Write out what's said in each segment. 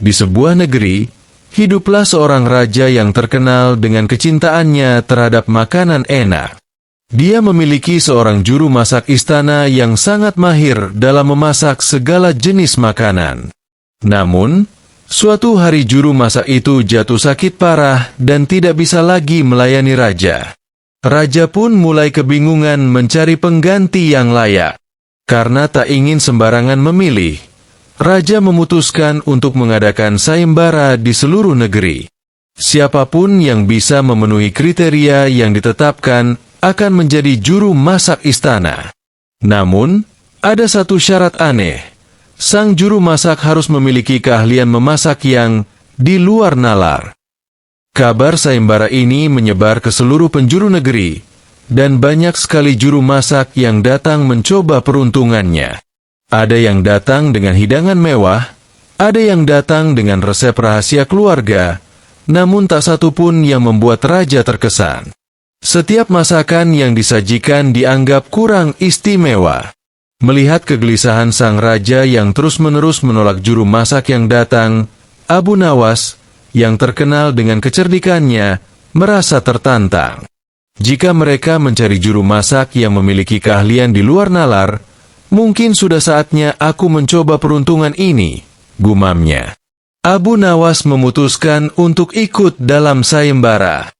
Di sebuah negeri, hiduplah seorang raja yang terkenal dengan kecintaannya terhadap makanan enak. Dia memiliki seorang juru masak istana yang sangat mahir dalam memasak segala jenis makanan. Namun, suatu hari juru masak itu jatuh sakit parah dan tidak bisa lagi melayani raja. Raja pun mulai kebingungan mencari pengganti yang layak. Karena tak ingin sembarangan memilih, raja memutuskan untuk mengadakan sayembara di seluruh negeri. Siapapun yang bisa memenuhi kriteria yang ditetapkan akan menjadi juru masak istana. Namun, ada satu syarat aneh. Sang juru masak harus memiliki keahlian memasak yang di luar nalar. Kabar sayembara ini menyebar ke seluruh penjuru negeri, dan banyak sekali juru masak yang datang mencoba peruntungannya. Ada yang datang dengan hidangan mewah, ada yang datang dengan resep rahasia keluarga, namun tak satu pun yang membuat raja terkesan. Setiap masakan yang disajikan dianggap kurang istimewa. Melihat kegelisahan sang raja yang terus-menerus menolak juru masak yang datang, Abu Nawas, yang terkenal dengan kecerdikannya, merasa tertantang. Jika mereka mencari juru masak yang memiliki keahlian di luar nalar, mungkin sudah saatnya aku mencoba peruntungan ini, gumamnya. Abu Nawas memutuskan untuk ikut dalam sayembara.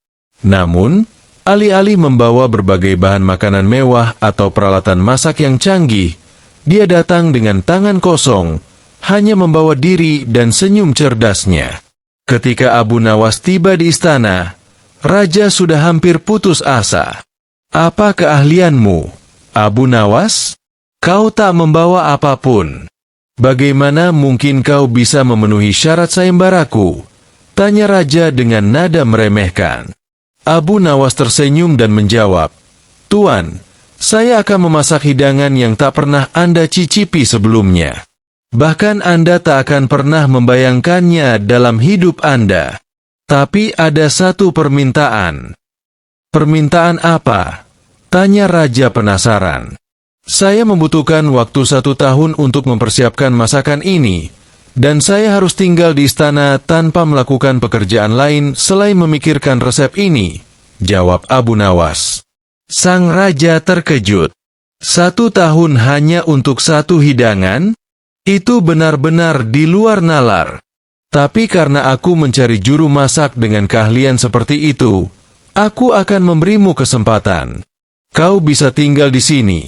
Namun, alih-alih membawa berbagai bahan makanan mewah atau peralatan masak yang canggih, dia datang dengan tangan kosong, hanya membawa diri dan senyum cerdasnya. Ketika Abu Nawas tiba di istana, raja sudah hampir putus asa. "Apa keahlianmu, Abu Nawas? Kau tak membawa apapun. Bagaimana mungkin kau bisa memenuhi syarat sayembaraku?" tanya raja dengan nada meremehkan. Abu Nawas tersenyum dan menjawab, "Tuan, saya akan memasak hidangan yang tak pernah Anda cicipi sebelumnya. Bahkan Anda tak akan pernah membayangkannya dalam hidup Anda. Tapi ada satu permintaan." "Permintaan apa?" tanya raja penasaran. "Saya membutuhkan waktu 1 tahun untuk mempersiapkan masakan ini, dan saya harus tinggal di istana tanpa melakukan pekerjaan lain selain memikirkan resep ini," jawab Abu Nawas. Sang raja terkejut. 1 tahun hanya untuk 1 hidangan? Itu benar-benar di luar nalar. "Tapi karena aku mencari juru masak dengan keahlian seperti itu, aku akan memberimu kesempatan. Kau bisa tinggal di sini.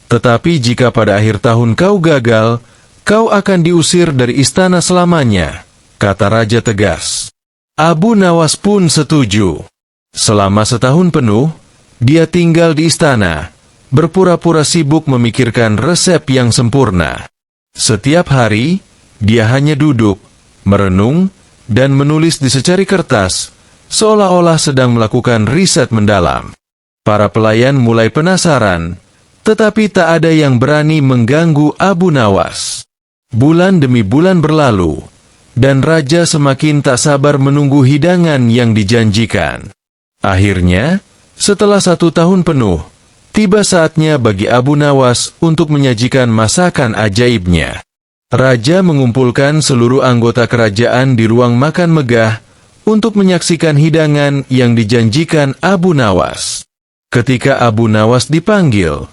Tetapi jika pada akhir tahun kau gagal, kau akan diusir dari istana selamanya," kata raja tegas. Abu Nawas pun setuju. Selama 1 tahun penuh, dia tinggal di istana, berpura-pura sibuk memikirkan resep yang sempurna. Setiap hari, dia hanya duduk, merenung, dan menulis di secari kertas, seolah-olah sedang melakukan riset mendalam. Para pelayan mulai penasaran, tetapi tak ada yang berani mengganggu Abu Nawas. Bulan demi bulan berlalu, dan raja semakin tak sabar menunggu hidangan yang dijanjikan. Akhirnya, setelah 1 tahun penuh, tiba saatnya bagi Abu Nawas untuk menyajikan masakan ajaibnya. Raja mengumpulkan seluruh anggota kerajaan di ruang makan megah untuk menyaksikan hidangan yang dijanjikan Abu Nawas. Ketika Abu Nawas dipanggil,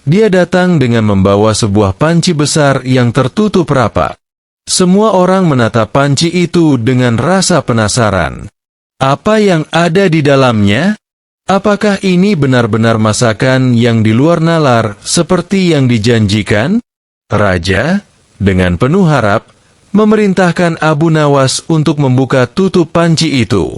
dia datang dengan membawa sebuah panci besar yang tertutup rapat. Semua orang menatap panci itu dengan rasa penasaran. Apa yang ada di dalamnya? Apakah ini benar-benar masakan yang di luar nalar seperti yang dijanjikan? Raja, dengan penuh harap, memerintahkan Abu Nawas untuk membuka tutup panci itu.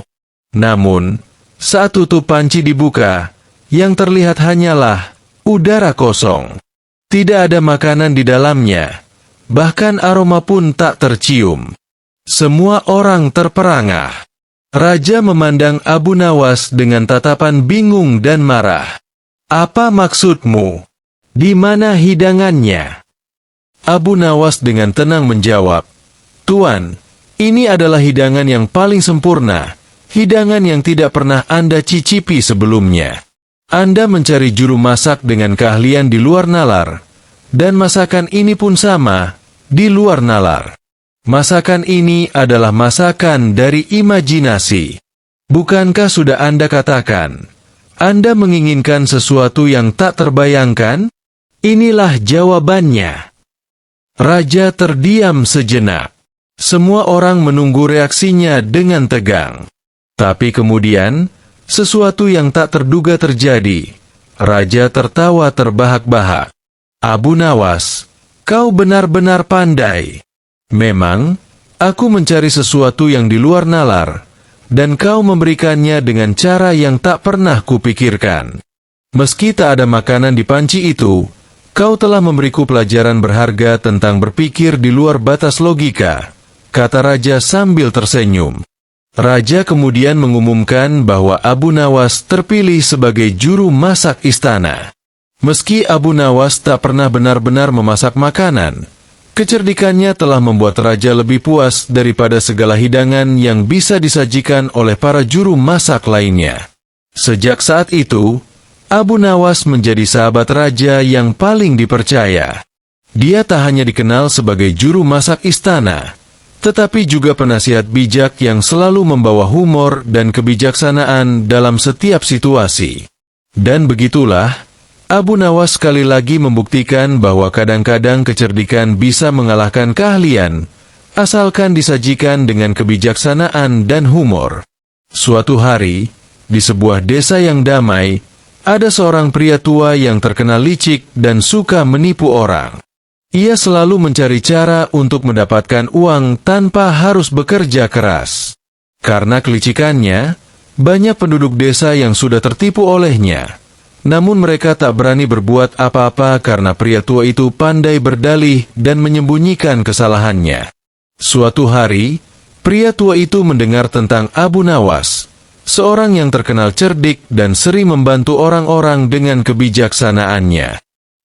Namun, saat tutup panci dibuka, yang terlihat hanyalah udara kosong. Tidak ada makanan di dalamnya, bahkan aroma pun tak tercium. Semua orang terperangah. Raja memandang Abu Nawas dengan tatapan bingung dan marah. "Apa maksudmu? Di mana hidangannya?" Abu Nawas dengan tenang menjawab, "Tuan, ini adalah hidangan yang paling sempurna, hidangan yang tidak pernah Anda cicipi sebelumnya. Anda mencari juru masak dengan keahlian di luar nalar, dan masakan ini pun sama, di luar nalar. Masakan ini adalah masakan dari imajinasi. Bukankah sudah Anda katakan, Anda menginginkan sesuatu yang tak terbayangkan? Inilah jawabannya. Raja terdiam sejenak. Semua orang menunggu reaksinya dengan tegang. Tapi kemudian, sesuatu yang tak terduga terjadi. Raja tertawa terbahak-bahak. Abu Nawas, kau benar-benar pandai. Memang, aku mencari sesuatu yang di luar nalar, dan kau memberikannya dengan cara yang tak pernah kupikirkan. Meski tak ada makanan di panci itu, kau telah memberiku pelajaran berharga tentang berpikir di luar batas logika, kata Raja sambil tersenyum. Raja kemudian mengumumkan bahwa Abu Nawas terpilih sebagai juru masak istana. Meski Abu Nawas tak pernah benar-benar memasak makanan, kecerdikannya telah membuat Raja lebih puas daripada segala hidangan yang bisa disajikan oleh para juru masak lainnya. Sejak saat itu, Abu Nawas menjadi sahabat Raja yang paling dipercaya. Dia tak hanya dikenal sebagai juru masak istana, tetapi juga penasihat bijak yang selalu membawa humor dan kebijaksanaan dalam setiap situasi. Dan begitulah, Abu Nawas sekali lagi membuktikan bahwa kadang-kadang kecerdikan bisa mengalahkan keahlian, asalkan disajikan dengan kebijaksanaan dan humor. Suatu hari, di sebuah desa yang damai, ada seorang pria tua yang terkenal licik dan suka menipu orang. Ia selalu mencari cara untuk mendapatkan uang tanpa harus bekerja keras. Karena kelicikannya, banyak penduduk desa yang sudah tertipu olehnya. Namun mereka tak berani berbuat apa-apa karena pria tua itu pandai berdalih dan menyembunyikan kesalahannya. Suatu hari, pria tua itu mendengar tentang Abu Nawas, seorang yang terkenal cerdik dan sering membantu orang-orang dengan kebijaksanaannya.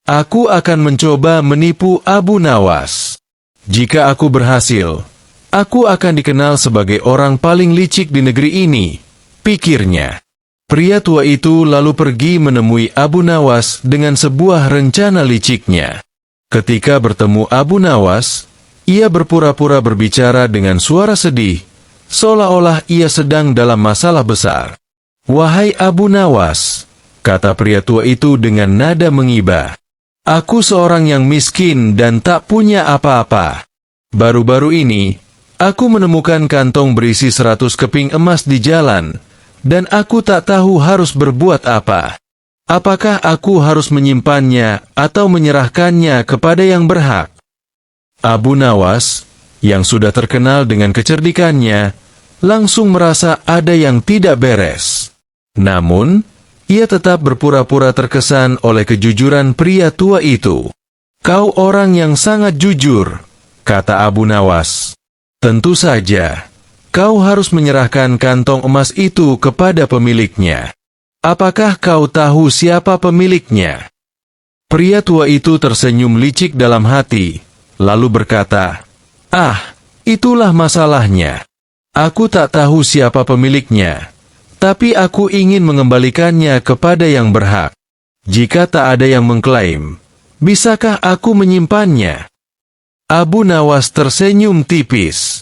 Aku akan mencoba menipu Abu Nawas. Jika aku berhasil, aku akan dikenal sebagai orang paling licik di negeri ini, pikirnya. Pria tua itu lalu pergi menemui Abu Nawas dengan sebuah rencana liciknya. Ketika bertemu Abu Nawas, ia berpura-pura berbicara dengan suara sedih, seolah-olah ia sedang dalam masalah besar. "Wahai Abu Nawas," kata pria tua itu dengan nada mengiba, "aku seorang yang miskin dan tak punya apa-apa. Baru-baru ini, aku menemukan kantong berisi 100 keping emas di jalan, dan aku tak tahu harus berbuat apa. Apakah aku harus menyimpannya atau menyerahkannya kepada yang berhak?" Abu Nawas, yang sudah terkenal dengan kecerdikannya, langsung merasa ada yang tidak beres. Namun, ia tetap berpura-pura terkesan oleh kejujuran pria tua itu. "Kau orang yang sangat jujur," kata Abu Nawas. "Tentu saja, kau harus menyerahkan kantong emas itu kepada pemiliknya. Apakah kau tahu siapa pemiliknya?" Pria tua itu tersenyum licik dalam hati, lalu berkata, "Ah, itulah masalahnya. Aku tak tahu siapa pemiliknya, tapi aku ingin mengembalikannya kepada yang berhak. Jika tak ada yang mengklaim, bisakah aku menyimpannya?" Abu Nawas tersenyum tipis.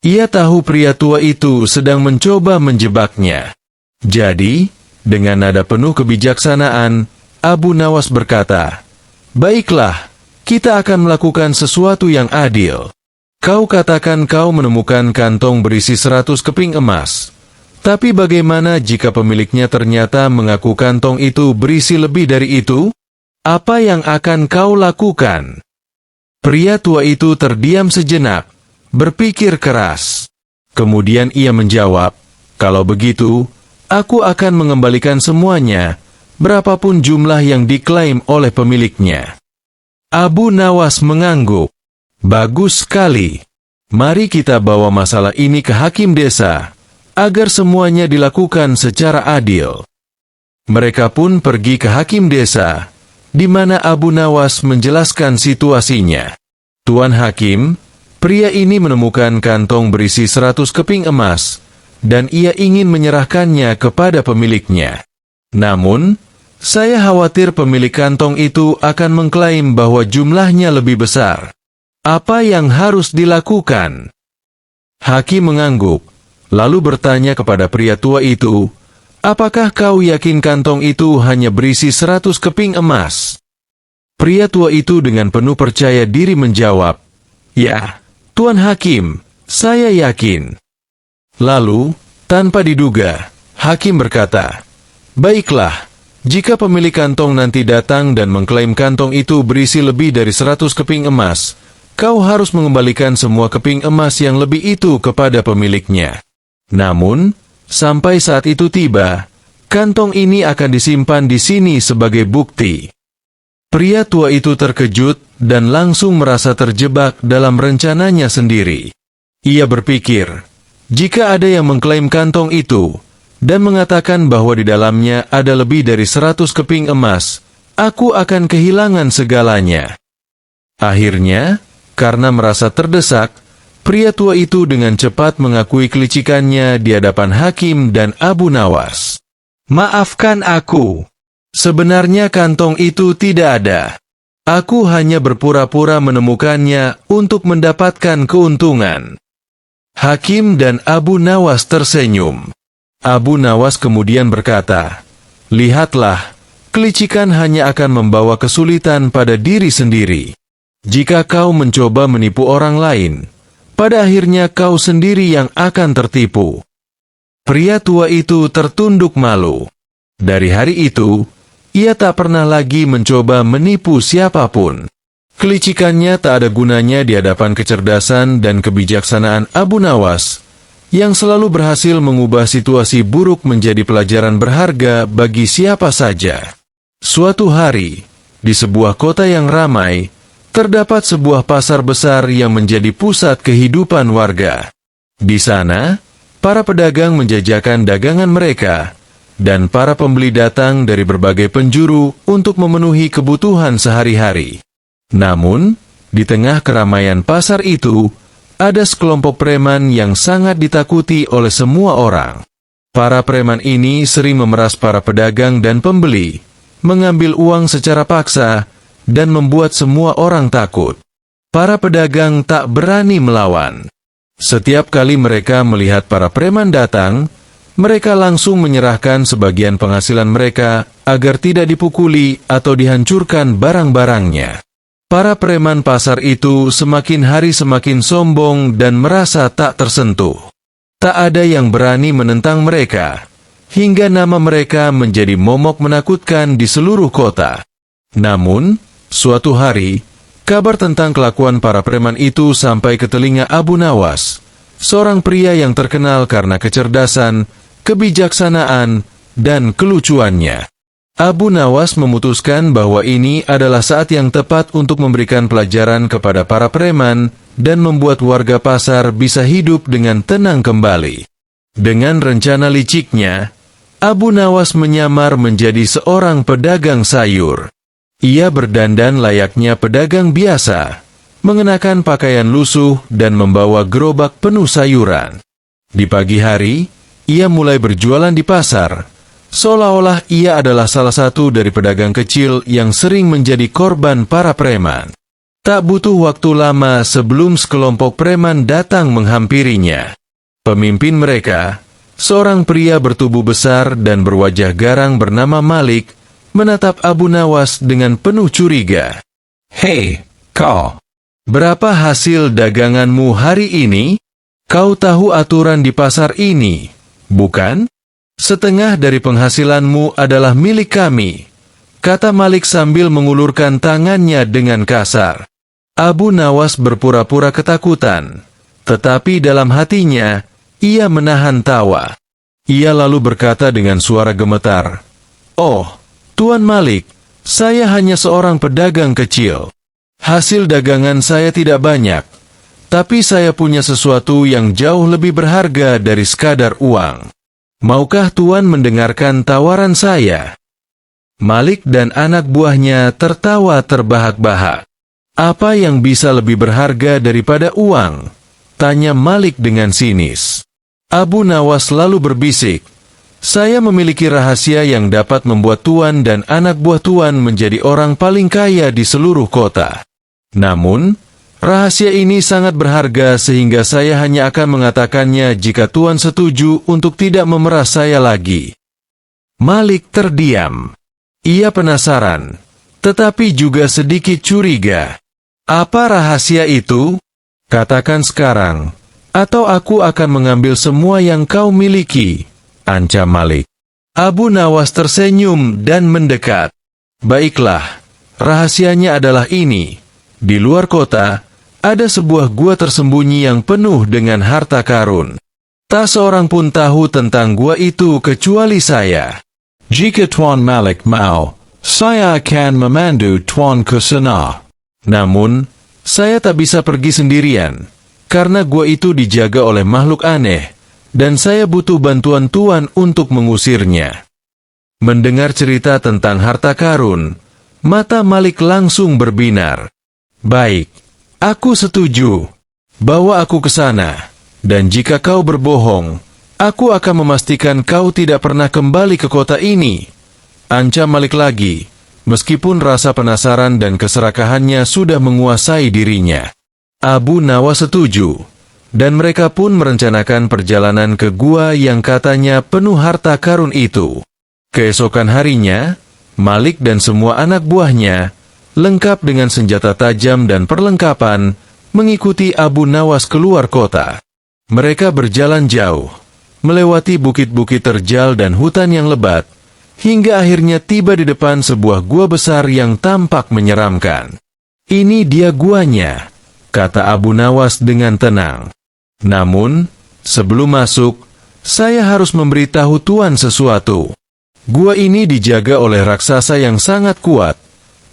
Ia tahu pria tua itu sedang mencoba menjebaknya. Jadi, dengan nada penuh kebijaksanaan, Abu Nawas berkata, "Baiklah, kita akan melakukan sesuatu yang adil. Kau katakan kau menemukan kantong berisi 100 keping emas. Tapi bagaimana jika pemiliknya ternyata mengaku kantong itu berisi lebih dari itu? Apa yang akan kau lakukan?" Pria tua itu terdiam sejenak, berpikir keras. Kemudian ia menjawab, "Kalau begitu, aku akan mengembalikan semuanya, berapapun jumlah yang diklaim oleh pemiliknya." Abu Nawas mengangguk. "Bagus sekali. Mari kita bawa masalah ini ke hakim desa, agar semuanya dilakukan secara adil." Mereka pun pergi ke hakim desa, di mana Abu Nawas menjelaskan situasinya. "Tuan Hakim, pria ini menemukan kantong berisi 100 keping emas, dan ia ingin menyerahkannya kepada pemiliknya. Namun, saya khawatir pemilik kantong itu akan mengklaim bahwa jumlahnya lebih besar. Apa yang harus dilakukan? Hakim mengangguk, lalu bertanya kepada pria tua itu, apakah kau yakin kantong itu hanya berisi 100 keping emas? Pria tua itu dengan penuh percaya diri menjawab, ya, Tuan Hakim, saya yakin. Lalu, tanpa diduga, Hakim berkata, baiklah, jika pemilik kantong nanti datang dan mengklaim kantong itu berisi lebih dari 100 keping emas, kau harus mengembalikan semua keping emas yang lebih itu kepada pemiliknya. Namun, sampai saat itu tiba, kantong ini akan disimpan di sini sebagai bukti. Pria tua itu terkejut dan langsung merasa terjebak dalam rencananya sendiri. Ia berpikir, jika ada yang mengklaim kantong itu, dan mengatakan bahwa di dalamnya ada lebih dari 100 keping emas, aku akan kehilangan segalanya. Akhirnya, karena merasa terdesak, pria tua itu dengan cepat mengakui kelicikannya di hadapan Hakim dan Abu Nawas. Maafkan aku. Sebenarnya kantong itu tidak ada. Aku hanya berpura-pura menemukannya untuk mendapatkan keuntungan. Hakim dan Abu Nawas tersenyum. Abu Nawas kemudian berkata, lihatlah, kelicikan hanya akan membawa kesulitan pada diri sendiri. Jika kau mencoba menipu orang lain, pada akhirnya kau sendiri yang akan tertipu. Pria tua itu tertunduk malu. Dari hari itu, ia tak pernah lagi mencoba menipu siapapun. Kelicikannya tak ada gunanya di hadapan kecerdasan dan kebijaksanaan Abu Nawas, yang selalu berhasil mengubah situasi buruk menjadi pelajaran berharga bagi siapa saja. Suatu hari, di sebuah kota yang ramai, terdapat sebuah pasar besar yang menjadi pusat kehidupan warga. Di sana, para pedagang menjajakan dagangan mereka, dan para pembeli datang dari berbagai penjuru untuk memenuhi kebutuhan sehari-hari. Namun, di tengah keramaian pasar itu, ada sekelompok preman yang sangat ditakuti oleh semua orang. Para preman ini sering memeras para pedagang dan pembeli, mengambil uang secara paksa, dan membuat semua orang takut. Para pedagang tak berani melawan. Setiap kali mereka melihat para preman datang, mereka langsung menyerahkan sebagian penghasilan mereka agar tidak dipukuli atau dihancurkan barang-barangnya. Para preman pasar itu semakin hari semakin sombong dan merasa tak tersentuh. Tak ada yang berani menentang mereka, hingga nama mereka menjadi momok menakutkan di seluruh kota. Namun, suatu hari, kabar tentang kelakuan para preman itu sampai ke telinga Abu Nawas, seorang pria yang terkenal karena kecerdasan, kebijaksanaan, dan kelucuannya. Abu Nawas memutuskan bahwa ini adalah saat yang tepat untuk memberikan pelajaran kepada para preman dan membuat warga pasar bisa hidup dengan tenang kembali. Dengan rencana liciknya, Abu Nawas menyamar menjadi seorang pedagang sayur. Ia berdandan layaknya pedagang biasa, mengenakan pakaian lusuh dan membawa gerobak penuh sayuran. Di pagi hari, ia mulai berjualan di pasar, seolah-olah ia adalah salah satu dari pedagang kecil yang sering menjadi korban para preman. Tak butuh waktu lama sebelum sekelompok preman datang menghampirinya. Pemimpin mereka, seorang pria bertubuh besar dan berwajah garang bernama Malik, menatap Abu Nawas dengan penuh curiga. Hei, kau! Berapa hasil daganganmu hari ini? Kau tahu aturan di pasar ini, bukan? Setengah dari penghasilanmu adalah milik kami, kata Malik sambil mengulurkan tangannya dengan kasar. Abu Nawas berpura-pura ketakutan, tetapi dalam hatinya, ia menahan tawa. Ia lalu berkata dengan suara gemetar, "Oh, Tuan Malik, saya hanya seorang pedagang kecil. Hasil dagangan saya tidak banyak, tapi saya punya sesuatu yang jauh lebih berharga dari sekadar uang. Maukah Tuan mendengarkan tawaran saya?" Malik dan anak buahnya tertawa terbahak-bahak. "Apa yang bisa lebih berharga daripada uang?" tanya Malik dengan sinis. Abu Nawas lalu berbisik, "Saya memiliki rahasia yang dapat membuat Tuan dan anak buah Tuan menjadi orang paling kaya di seluruh kota. Namun, Rahasia ini sangat berharga sehingga saya hanya akan mengatakannya jika Tuan setuju untuk tidak memeras saya lagi. Malik terdiam. Ia penasaran, tetapi juga sedikit curiga. Apa rahasia itu? Katakan sekarang, atau aku akan mengambil semua yang kau miliki, ancam Malik. Abu Nawas tersenyum dan mendekat. Baiklah, rahasianya adalah ini. Di luar kota, ada sebuah gua tersembunyi yang penuh dengan harta karun. Tak seorang pun tahu tentang gua itu kecuali saya. Jika Tuan Malik mau, saya akan memandu Tuan ke sana. Namun, saya tak bisa pergi sendirian, karena gua itu dijaga oleh makhluk aneh, dan saya butuh bantuan Tuan untuk mengusirnya. Mendengar cerita tentang harta karun, mata Malik langsung berbinar. Baik, aku setuju. Bawa aku ke sana, dan jika kau berbohong, aku akan memastikan kau tidak pernah kembali ke kota ini. Ancam Malik lagi, meskipun rasa penasaran dan keserakahannya sudah menguasai dirinya. Abu Nawas setuju, dan mereka pun merencanakan perjalanan ke gua yang katanya penuh harta karun itu. Keesokan harinya, Malik dan semua anak buahnya, lengkap dengan senjata tajam dan perlengkapan, mengikuti Abu Nawas keluar kota. Mereka berjalan jauh, melewati bukit-bukit terjal dan hutan yang lebat, hingga akhirnya tiba di depan sebuah gua besar yang tampak menyeramkan. Ini dia guanya, kata Abu Nawas dengan tenang. Namun, sebelum masuk, saya harus memberitahu Tuan sesuatu. Gua ini dijaga oleh raksasa yang sangat kuat,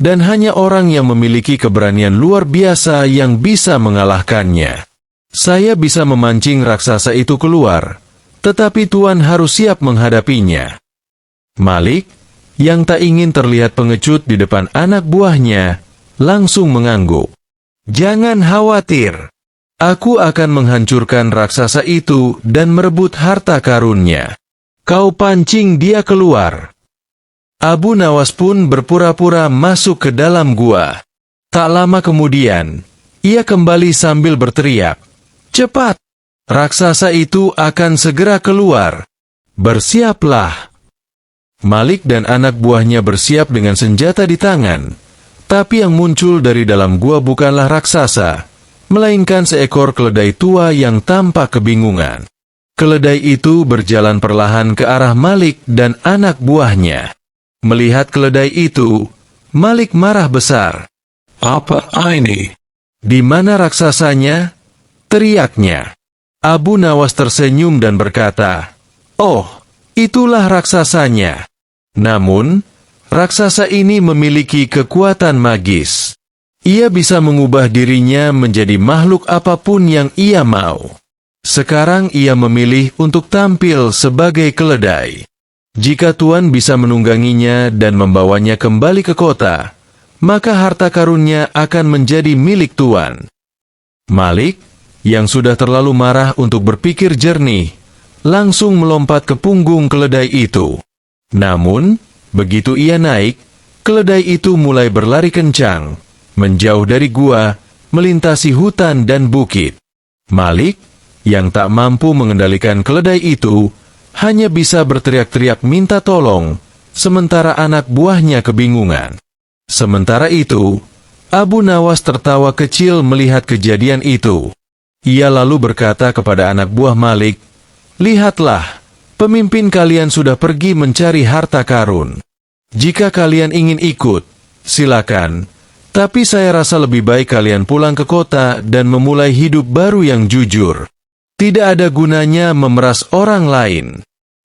dan hanya orang yang memiliki keberanian luar biasa yang bisa mengalahkannya. Saya bisa memancing raksasa itu keluar, tetapi Tuan harus siap menghadapinya. Malik, yang tak ingin terlihat pengecut di depan anak buahnya, langsung mengangguk. Jangan khawatir, aku akan menghancurkan raksasa itu dan merebut harta karunnya. Kau pancing dia keluar. Abu Nawas pun berpura-pura masuk ke dalam gua. Tak lama kemudian, ia kembali sambil berteriak, "Cepat! Raksasa itu akan segera keluar. Bersiaplah!" Malik dan anak buahnya bersiap dengan senjata di tangan. Tapi yang muncul dari dalam gua bukanlah raksasa, melainkan seekor keledai tua yang tampak kebingungan. Keledai itu berjalan perlahan ke arah Malik dan anak buahnya. Melihat keledai itu, Malik marah besar. Apa ini? Di mana raksasanya? Teriaknya. Abu Nawas tersenyum dan berkata, "Oh, itulah raksasanya. Namun, raksasa ini memiliki kekuatan magis. Ia bisa mengubah dirinya menjadi makhluk apapun yang ia mau. Sekarang ia memilih untuk tampil sebagai keledai. Jika Tuan bisa menungganginya dan membawanya kembali ke kota, maka harta karunnya akan menjadi milik Tuan." Malik, yang sudah terlalu marah untuk berpikir jernih, langsung melompat ke punggung keledai itu. Namun, begitu ia naik, keledai itu mulai berlari kencang, menjauh dari gua, melintasi hutan dan bukit. Malik, yang tak mampu mengendalikan keledai itu, hanya bisa berteriak-teriak minta tolong, sementara anak buahnya kebingungan. Sementara itu, Abu Nawas tertawa kecil melihat kejadian itu. Ia lalu berkata kepada anak buah Malik, "Lihatlah, pemimpin kalian sudah pergi mencari harta karun. Jika kalian ingin ikut, silakan. Tapi saya rasa lebih baik kalian pulang ke kota dan memulai hidup baru yang jujur. Tidak ada gunanya memeras orang lain."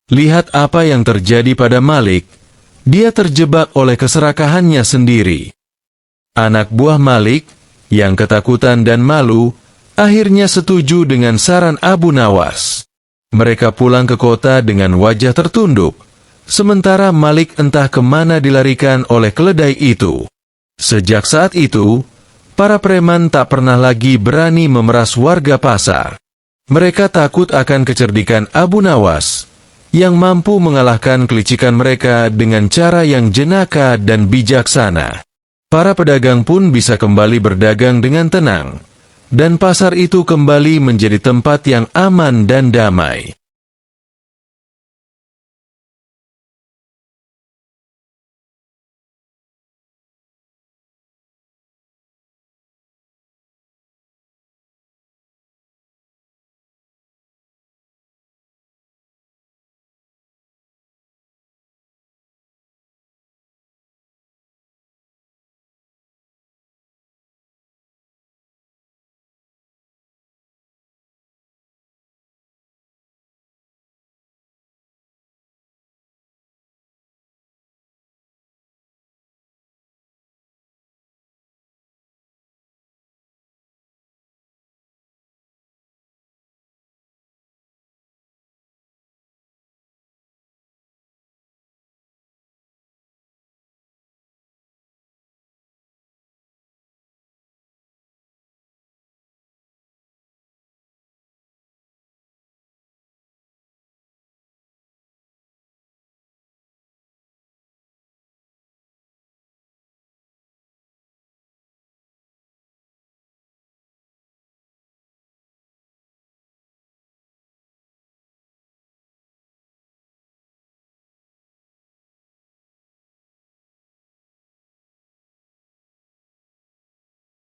Lihat apa yang terjadi pada Malik. Dia terjebak oleh keserakahannya sendiri. Anak buah Malik, yang ketakutan dan malu, akhirnya setuju dengan saran Abu Nawas. Mereka pulang ke kota dengan wajah tertunduk, sementara Malik entah kemana dilarikan oleh keledai itu. Sejak saat itu, para preman tak pernah lagi berani memeras warga pasar. Mereka takut akan kecerdikan Abu Nawas, yang mampu mengalahkan kelicikan mereka dengan cara yang jenaka dan bijaksana. Para pedagang pun bisa kembali berdagang dengan tenang, dan pasar itu kembali menjadi tempat yang aman dan damai.